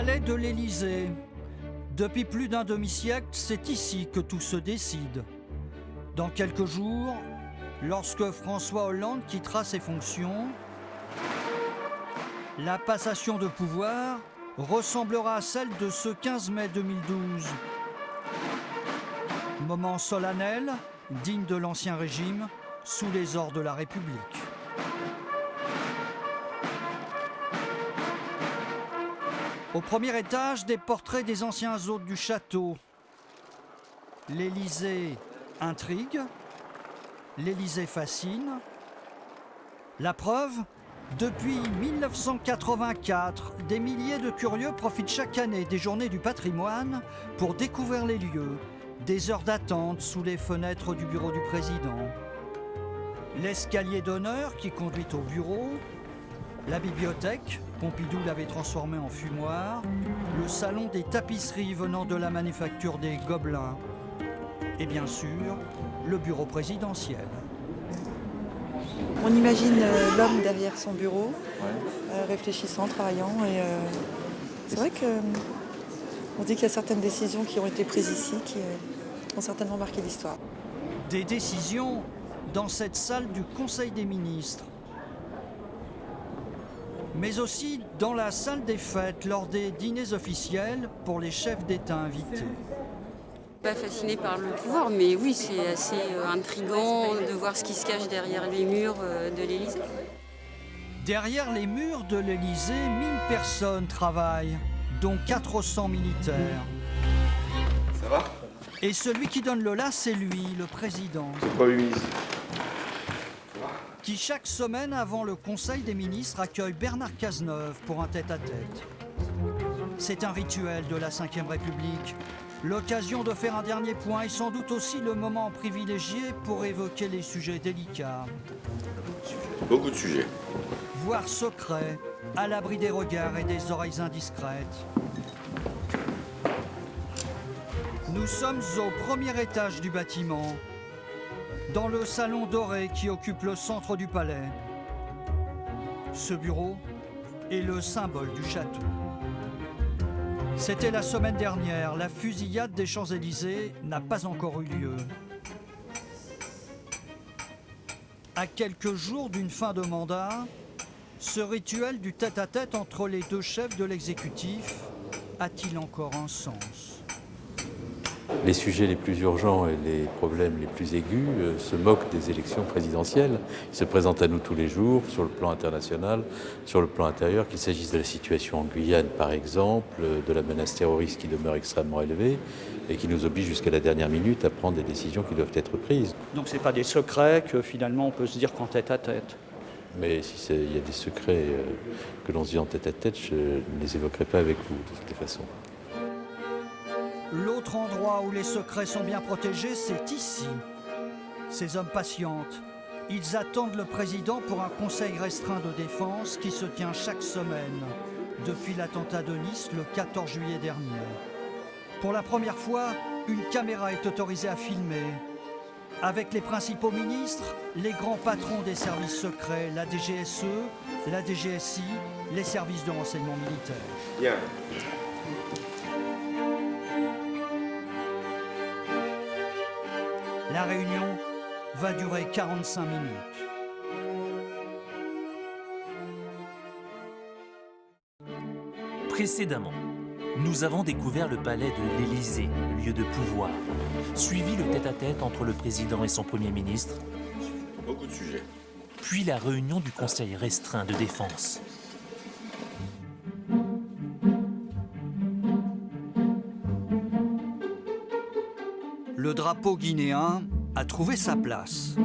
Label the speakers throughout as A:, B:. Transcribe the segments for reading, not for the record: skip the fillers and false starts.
A: palais de l'Élysée. Depuis plus d'un demi-siècle, c'est ici que tout se décide. Dans quelques jours, lorsque François Hollande quittera ses fonctions, la passation de pouvoir ressemblera à celle de ce 15 mai 2012. Moment solennel, digne de l'Ancien Régime, sous les ors de la République. Au premier étage, des portraits des anciens hôtes du château. L'Élysée intrigue, l'Élysée fascine. La preuve, depuis 1984, des milliers de curieux profitent chaque année des journées du patrimoine pour découvrir les lieux, des heures d'attente sous les fenêtres du bureau du président. L'escalier d'honneur qui conduit au bureau, la bibliothèque, Pompidou l'avait transformée en fumoir, le salon des tapisseries venant de la manufacture des Gobelins, et bien sûr, le bureau présidentiel.
B: On imagine l'homme derrière son bureau, réfléchissant, travaillant, et c'est vrai qu'on dit qu'il y a certaines décisions qui ont été prises ici qui ont certainement marqué l'histoire.
A: Des décisions dans cette salle du Conseil des ministres, mais aussi dans la salle des fêtes lors des dîners officiels pour les chefs d'État invités.
C: Pas fasciné par le pouvoir, mais oui, c'est assez intriguant de voir ce qui se cache derrière les murs de l'Élysée.
A: Derrière les murs de l'Élysée, 1000 personnes travaillent, dont 400 militaires.
D: Ça va?
A: Et celui qui donne le là, c'est lui, le président.
D: C'est pas humide.
A: Qui chaque semaine avant le Conseil des ministres accueille Bernard Cazeneuve pour un tête-à-tête. C'est un rituel de la Ve République, l'occasion de faire un dernier point et sans doute aussi le moment privilégié pour évoquer les sujets délicats.
D: Beaucoup de sujets.
A: Voire secrets, à l'abri des regards et des oreilles indiscrètes. Nous sommes au premier étage du bâtiment, dans le salon doré qui occupe le centre du palais. Ce bureau est le symbole du château. C'était la semaine dernière, la fusillade des Champs-Élysées n'a pas encore eu lieu. À quelques jours d'une fin de mandat, ce rituel du tête-à-tête entre les deux chefs de l'exécutif a-t-il encore un sens ?
E: Les sujets les plus urgents et les problèmes les plus aigus se moquent des élections présidentielles. Ils se présentent à nous tous les jours, sur le plan international, sur le plan intérieur, qu'il s'agisse de la situation en Guyane, par exemple, de la menace terroriste qui demeure extrêmement élevée et qui nous oblige jusqu'à la dernière minute à prendre des décisions qui doivent être prises.
A: Donc ce n'est pas des secrets que finalement on peut se dire qu'en tête-à-tête.
E: Mais il y a des secrets que l'on se dit en tête-à-tête, je ne les évoquerai pas avec vous, de toute façon.
A: L'autre endroit où les secrets sont bien protégés, c'est ici. Ces hommes patientent. Ils attendent le président pour un conseil restreint de défense qui se tient chaque semaine, depuis l'attentat de Nice le 14 juillet dernier. Pour la première fois, une caméra est autorisée à filmer. Avec les principaux ministres, les grands patrons des services secrets, la DGSE, la DGSI, les services de renseignement militaire.
D: Bien.
A: La réunion va durer 45 minutes.
F: Précédemment, nous avons découvert le palais de l'Élysée, le lieu de pouvoir, suivi le tête-à-tête entre le président et son premier ministre,
D: Beaucoup de sujets.
F: puis la réunion du conseil restreint de défense.
A: Le drapeau guinéen a trouvé sa place.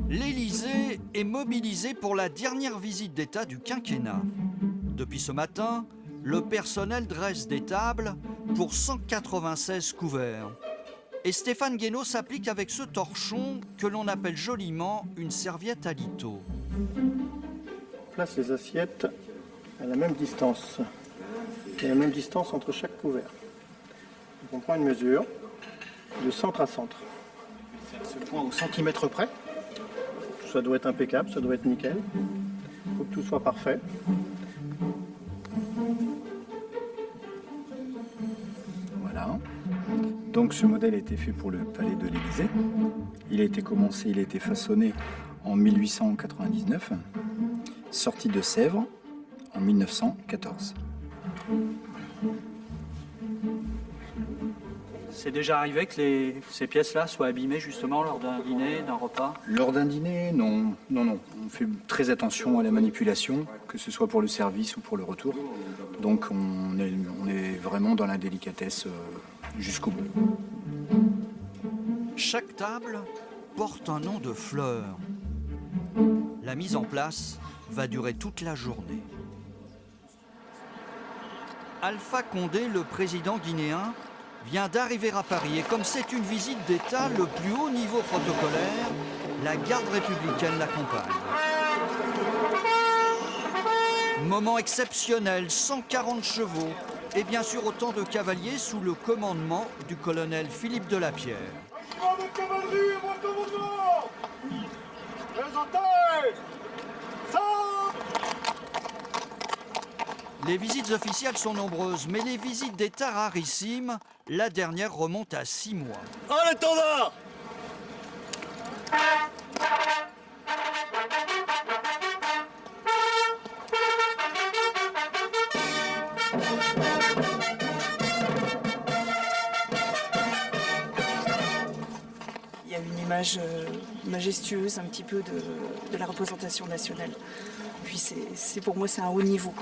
A: L'Élysée est mobilisé pour la dernière visite d'État du quinquennat. Depuis ce matin, le personnel dresse des tables pour 196 couverts. Et Stéphane Guénaud s'applique avec ce torchon que l'on appelle joliment une serviette à lito.
G: On place les assiettes à la même distance. Il y a la même distance entre chaque couvert. Donc on prend une mesure de centre à centre. Ce point au centimètre près. Ça doit être impeccable, ça doit être nickel. Il faut que tout soit parfait.
H: Donc ce modèle a été fait pour le palais de l'Élysée. Il a été façonné en 1899, sorti de Sèvres en 1914.
A: C'est déjà arrivé que ces pièces-là soient abîmées justement lors d'un dîner, d'un repas?
H: Lors d'un dîner, non. On fait très attention à la manipulation, que ce soit pour le service ou pour le retour. Donc on est vraiment dans la délicatesse jusqu'au bout.
A: Chaque table porte un nom de fleur. La mise en place va durer toute la journée. Alpha Condé, le président guinéen, vient d'arriver à Paris et comme c'est une visite d'État, le plus haut niveau protocolaire, la garde républicaine l'accompagne. Moment exceptionnel, 140 chevaux et bien sûr autant de cavaliers sous le commandement du colonel Philippe Delapierre. Les visites officielles sont nombreuses, mais les visites d'État rarissimes, la dernière remonte à 6 mois.
I: En attendant,
J: il y a une image majestueuse un petit peu de la représentation nationale. Puis pour moi c'est un haut niveau.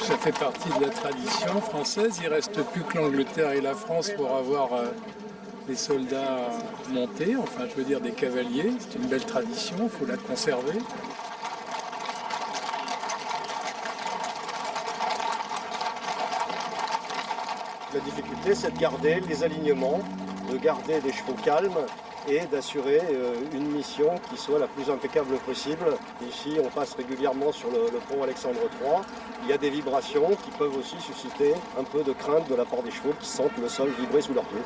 K: Ça fait partie de la tradition française. Il ne reste plus que l'Angleterre et la France pour avoir des soldats montés, enfin je veux dire des cavaliers. C'est une belle tradition, il faut la conserver.
G: La difficulté, c'est de garder les alignements, de garder des chevaux calmes et d'assurer une mission qui soit la plus impeccable possible. Ici, on passe régulièrement sur le pont Alexandre III. Il y a des vibrations qui peuvent aussi susciter un peu de crainte de la part des chevaux qui sentent le sol vibrer sous leurs pieds.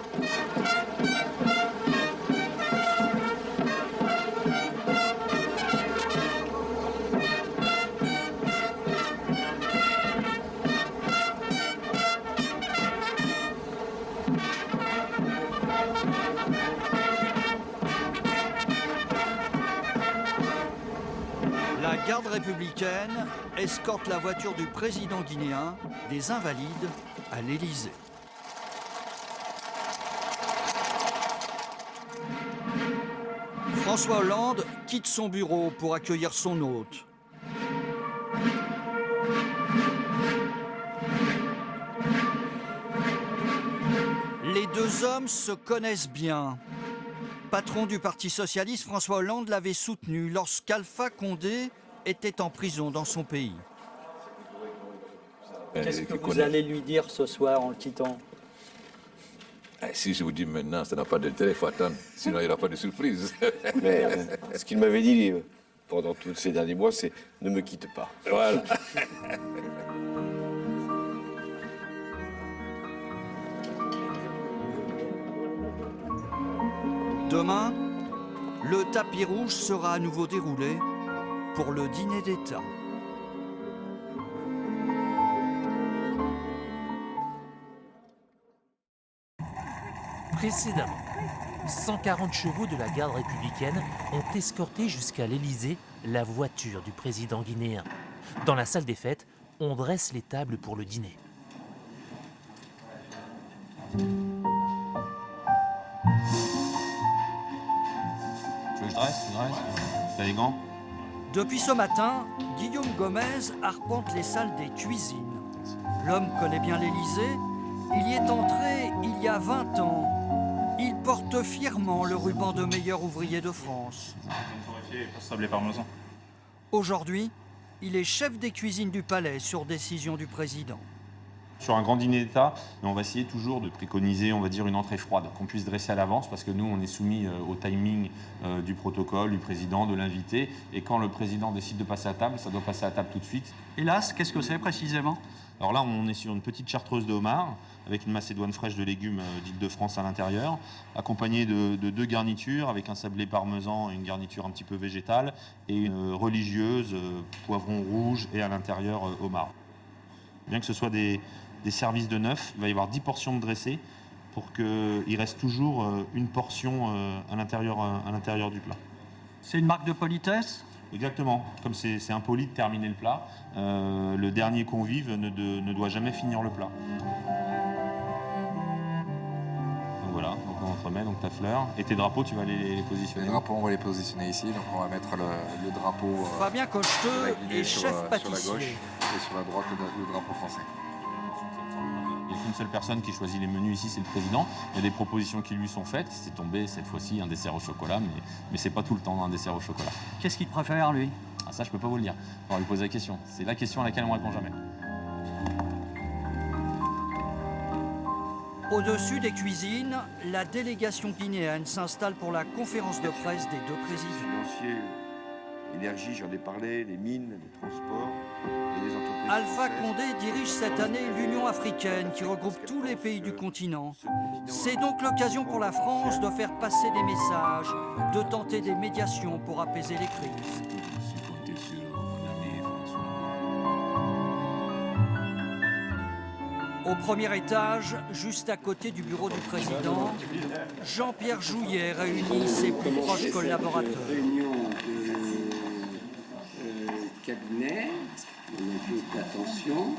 A: La garde républicaine escorte la voiture du président guinéen des Invalides à l'Élysée. François Hollande quitte son bureau pour accueillir son hôte. Les deux hommes se connaissent bien. Patron du Parti socialiste, François Hollande l'avait soutenu lorsqu'Alpha Condé était en prison dans son pays.
L: Qu'est-ce que vous allez lui dire ce soir en le quittant?
M: Si je vous dis maintenant, ça n'a pas d'intérêt, il faut attendre, sinon il n'y aura pas de surprise.
D: Mais ce qu'il m'avait dit pendant tous ces derniers mois, c'est « ne me quitte pas ».
M: Voilà.
A: Demain, le tapis rouge sera à nouveau déroulé pour le dîner d'État.
F: Précédemment, 140 chevaux de la garde républicaine ont escorté jusqu'à l'Élysée la voiture du président guinéen. Dans la salle des fêtes, on dresse les tables pour le dîner.
N: Tu veux que je dresse? T'as les gants?
A: Depuis ce matin, Guillaume Gomez arpente les salles des cuisines. L'homme connaît bien l'Élysée. Il y est entré il y a 20 ans. Il porte fièrement le ruban de meilleur ouvrier de France. Aujourd'hui, il est chef des cuisines du palais sur décision du président.
N: Sur un grand dîner d'État, on va essayer toujours de préconiser, on va dire, une entrée froide, qu'on puisse dresser à l'avance, parce que nous, on est soumis au timing du protocole, du président, de l'invité. Et quand le président décide de passer à table, ça doit passer à table tout de suite.
A: Hélas, qu'est-ce que c'est précisément?
N: Alors là, on est sur une petite chartreuse de homard, avec une macédoine fraîche de légumes d'Île-de-France à l'intérieur, accompagnée de 2 garnitures, avec un sablé parmesan et une garniture un petit peu végétale, et une religieuse, poivron rouge et à l'intérieur homard. Bien que ce soit des des services de neuf. Il va y avoir 10 portions de dressé pour qu'il reste toujours une portion à l'intérieur du plat.
A: C'est une marque de politesse ?
N: Exactement. Comme c'est impoli de terminer le plat, le dernier convive ne doit jamais finir le plat. Donc voilà, donc on entremet donc ta fleur. Et tes drapeaux, tu vas les positionner.
I: Les drapeaux, on va les positionner ici. Donc on va mettre le drapeau
A: Fabien Cocheteux est chef pâtissier.
I: Sur la gauche et sur la droite le drapeau français.
N: Il n'y a qu'une seule personne qui choisit les menus ici, c'est le président. Il y a des propositions qui lui sont faites. C'est tombé cette fois-ci un dessert au chocolat, mais c'est pas tout le temps un dessert au chocolat.
A: Qu'est-ce qu'il préfère, lui ?
N: Ah, ça, je peux pas vous le dire. On va lui poser la question. C'est la question à laquelle on ne répond jamais.
A: Au-dessus des cuisines, la délégation guinéenne s'installe pour la conférence de presse des deux présidents.
D: Financier, énergie, j'en ai parlé, les mines, les transports et les entreprises.
A: Alpha Condé dirige cette année l'Union africaine qui regroupe tous les pays du continent. C'est donc l'occasion pour la France de faire passer des messages, de tenter des médiations pour apaiser les crises. Au premier étage, juste à côté du bureau du président, Jean-Pierre Jouyet réunit ses plus proches collaborateurs.
O: Réunion de cabinet, on a toute l'attention.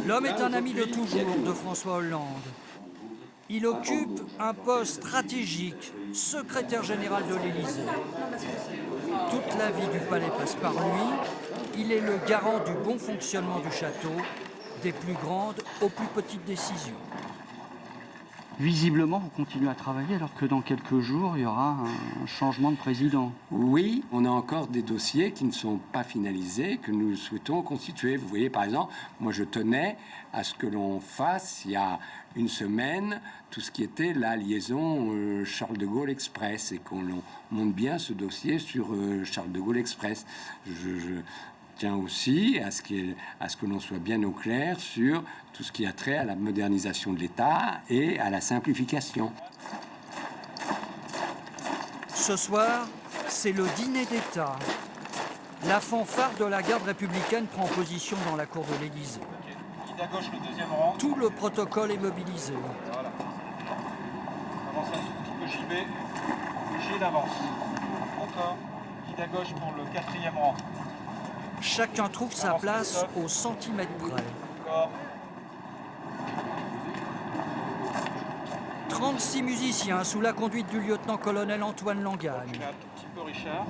A: L'homme est un ami de toujours de François Hollande. Il occupe un poste stratégique, secrétaire général de l'Élysée. Toute la vie du palais passe par lui. Il est le garant du bon fonctionnement du château, des plus grandes aux plus petites décisions.
P: Visiblement, vous continuez à travailler alors que dans quelques jours, il y aura un changement de président.
O: Oui, on a encore des dossiers qui ne sont pas finalisés, que nous souhaitons constituer. Vous voyez, par exemple, moi je tenais à ce que l'on fasse, il y a une semaine, tout ce qui était la liaison Charles de Gaulle Express et qu'on monte bien ce dossier sur Charles de Gaulle Express. Je tiens aussi à ce que l'on soit bien au clair sur tout ce qui a trait à la modernisation de l'État et à la simplification.
A: Ce soir, c'est le dîner d'État. La fanfare de la garde républicaine prend position dans la cour de l'Élysée.
G: Guide à gauche, le deuxième rang.
A: Tout le protocole est mobilisé.
G: Voilà. Avancez un tout petit peu, JB. Gilles avance. Encore. Guide à gauche pour le quatrième rang.
A: Chacun trouve sa place au centimètre près. 36 musiciens sous la conduite du lieutenant-colonel Antoine Langagne.
G: Un petit peu Richard.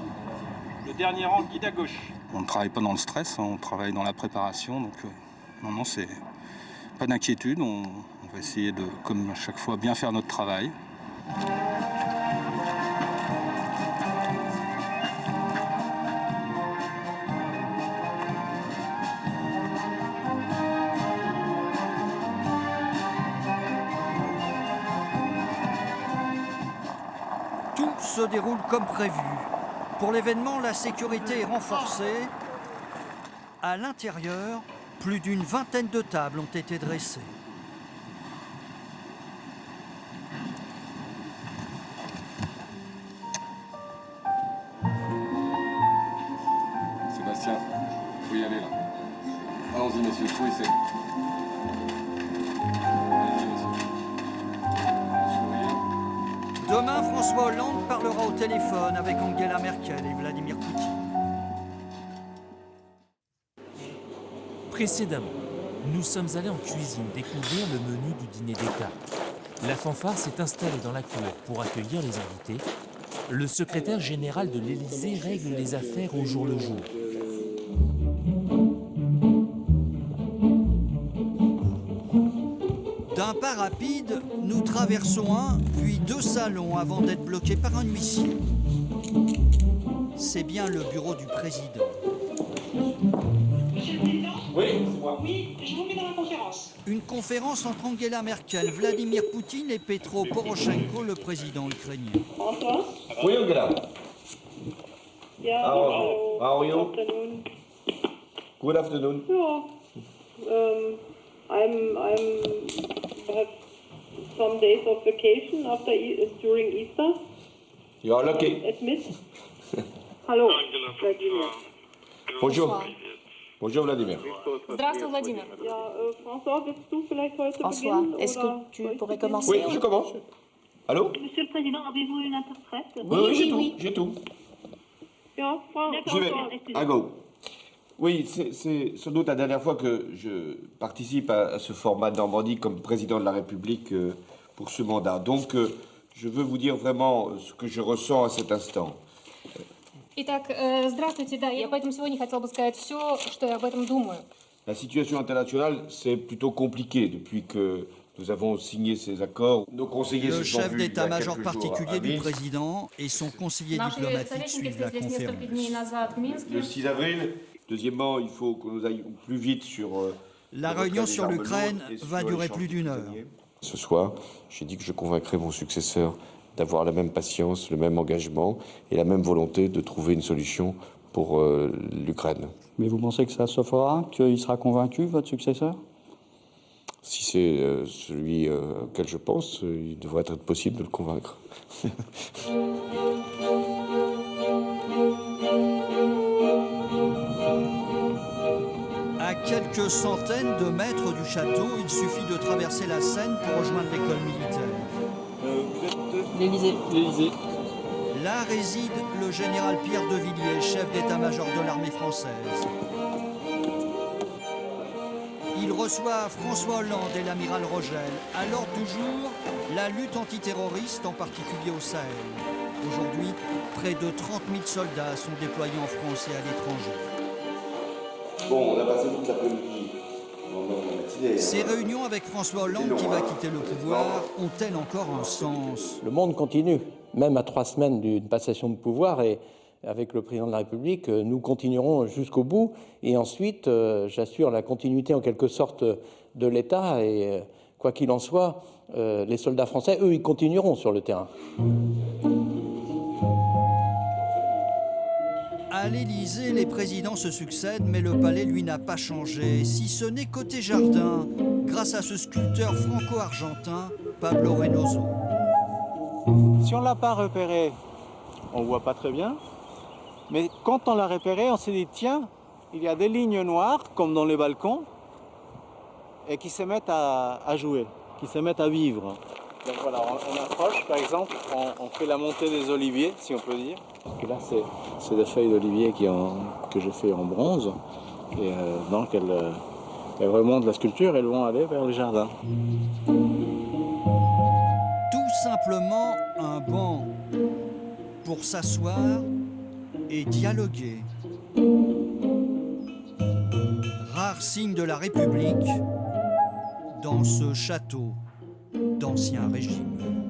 G: Le dernier rang, guide à gauche.
Q: On ne travaille pas dans le stress, on travaille dans la préparation. Donc non, c'est pas d'inquiétude. On va essayer de, comme à chaque fois, bien faire notre travail.
A: Se déroule comme prévu. Pour l'événement, la sécurité est renforcée. À l'intérieur, plus d'une vingtaine de tables ont été dressées.
I: Sébastien, il faut y aller là. Allons-y messieurs, il faut essayer.
A: Demain, François Hollande parlera au téléphone avec Angela Merkel et Vladimir Poutine.
F: Précédemment, nous sommes allés en cuisine découvrir le menu du dîner d'État. La fanfare s'est installée dans la cour pour accueillir les invités. Le secrétaire général de l'Élysée règle les affaires au jour le jour.
A: D'un pas rapide, nous traversons un, puis deux salons avant d'être bloqués par un huissier. C'est bien le bureau du président.
R: Monsieur le Président ?
G: Oui, c'est moi.
R: Oui, je vous mets dans la conférence.
A: Une conférence entre Angela Merkel, Vladimir Poutine et Petro Poroshenko, le président ukrainien.
R: François ?
G: Oui, Angela.
R: Yeah,
G: How are you?
R: Afternoon.
G: Good afternoon.
R: Yeah. I'm have some days of vacation after during Easter.
G: You are lucky.
R: Admit. Hallo, Vladimir.
G: Bonjour.
D: Bonjour Vladimir.
R: Здравствуй, Владимир. François, willst du vielleicht heute
S: François,
R: beginnen,
S: est-ce
R: oder
S: que tu
R: soll ich
S: pourrais
R: beginnen?
S: commencer?
D: Oui, je commence. Allô?
R: Monsieur le Président, avez-vous une interprète?
D: Oui, j'ai tout, j'ai tout.
R: Ja, Frau
D: J'y vais. À go. Oui, c'est sans doute la dernière fois que je participe à ce format Normandie comme président de la République pour ce mandat. Donc, je veux vous dire vraiment ce que je ressens à cet instant.
S: Итак, здравствуйте, да, я поэтому сегодня хотела бы сказать все, что я об этом думаю.
D: La situation internationale, c'est plutôt compliqué depuis que nous avons signé ces accords. Nos conseillers
A: Le
D: se sont
A: chef
D: vus il y a
A: d'état-major
D: quelques jours à
A: particulier du
D: Minsk.
A: président et son conseiller
S: Наши
A: diplomatique
S: советники
A: suivent la
S: встретились несколько дней
A: conférence.
S: назад в Минске.
D: Le 6 avril. Deuxièmement, il faut que nous aillions plus vite sur...
A: La réunion sur l'Ukraine va durer plus d'1 heure.
D: Ce soir, j'ai dit que je convaincrai mon successeur d'avoir la même patience, le même engagement et la même volonté de trouver une solution pour l'Ukraine.
P: Mais vous pensez que ça se fera, qu'il sera convaincu, votre successeur?
D: Si c'est celui auquel je pense, il devrait être possible de le convaincre.
A: À quelques centaines de mètres du château, il suffit de traverser la Seine pour rejoindre l'école militaire.
P: L'Élysée.
A: Là réside le général Pierre de Villiers, chef d'état-major de l'armée française. Il reçoit François Hollande et l'amiral Rogel. À l'ordre du jour, la lutte antiterroriste, en particulier au Sahel. Aujourd'hui, près de 30 000 soldats sont déployés en France et à l'étranger.
D: Bon, on a passé toute l'après-midi.
A: Ces réunions avec François Hollande, qui va quitter le pouvoir, ont-elles encore un sens?
T: Le monde continue, même à 3 semaines d'une passation de pouvoir, et avec le président de la République, nous continuerons jusqu'au bout. Et ensuite, j'assure la continuité en quelque sorte de l'État. Et quoi qu'il en soit, les soldats français, eux, ils continueront sur le terrain.
A: À l'Élysée, les présidents se succèdent, mais le palais, lui, n'a pas changé. Si ce n'est côté jardin, grâce à ce sculpteur franco-argentin, Pablo Reynoso.
G: Si on ne l'a pas repéré, on ne voit pas très bien. Mais quand on l'a repéré, on s'est dit, tiens, il y a des lignes noires, comme dans les balcons, et qui se mettent à jouer, qui se mettent à vivre. Donc voilà, on approche, par exemple, on fait la montée des oliviers, si on peut dire. Et là, c'est des feuilles d'olivier que j'ai fait en bronze. Et donc, elles remontent la sculpture, elles vont aller vers le jardin.
A: Tout simplement un banc pour s'asseoir et dialoguer. Rare signe de la République dans ce château d'Ancien Régime.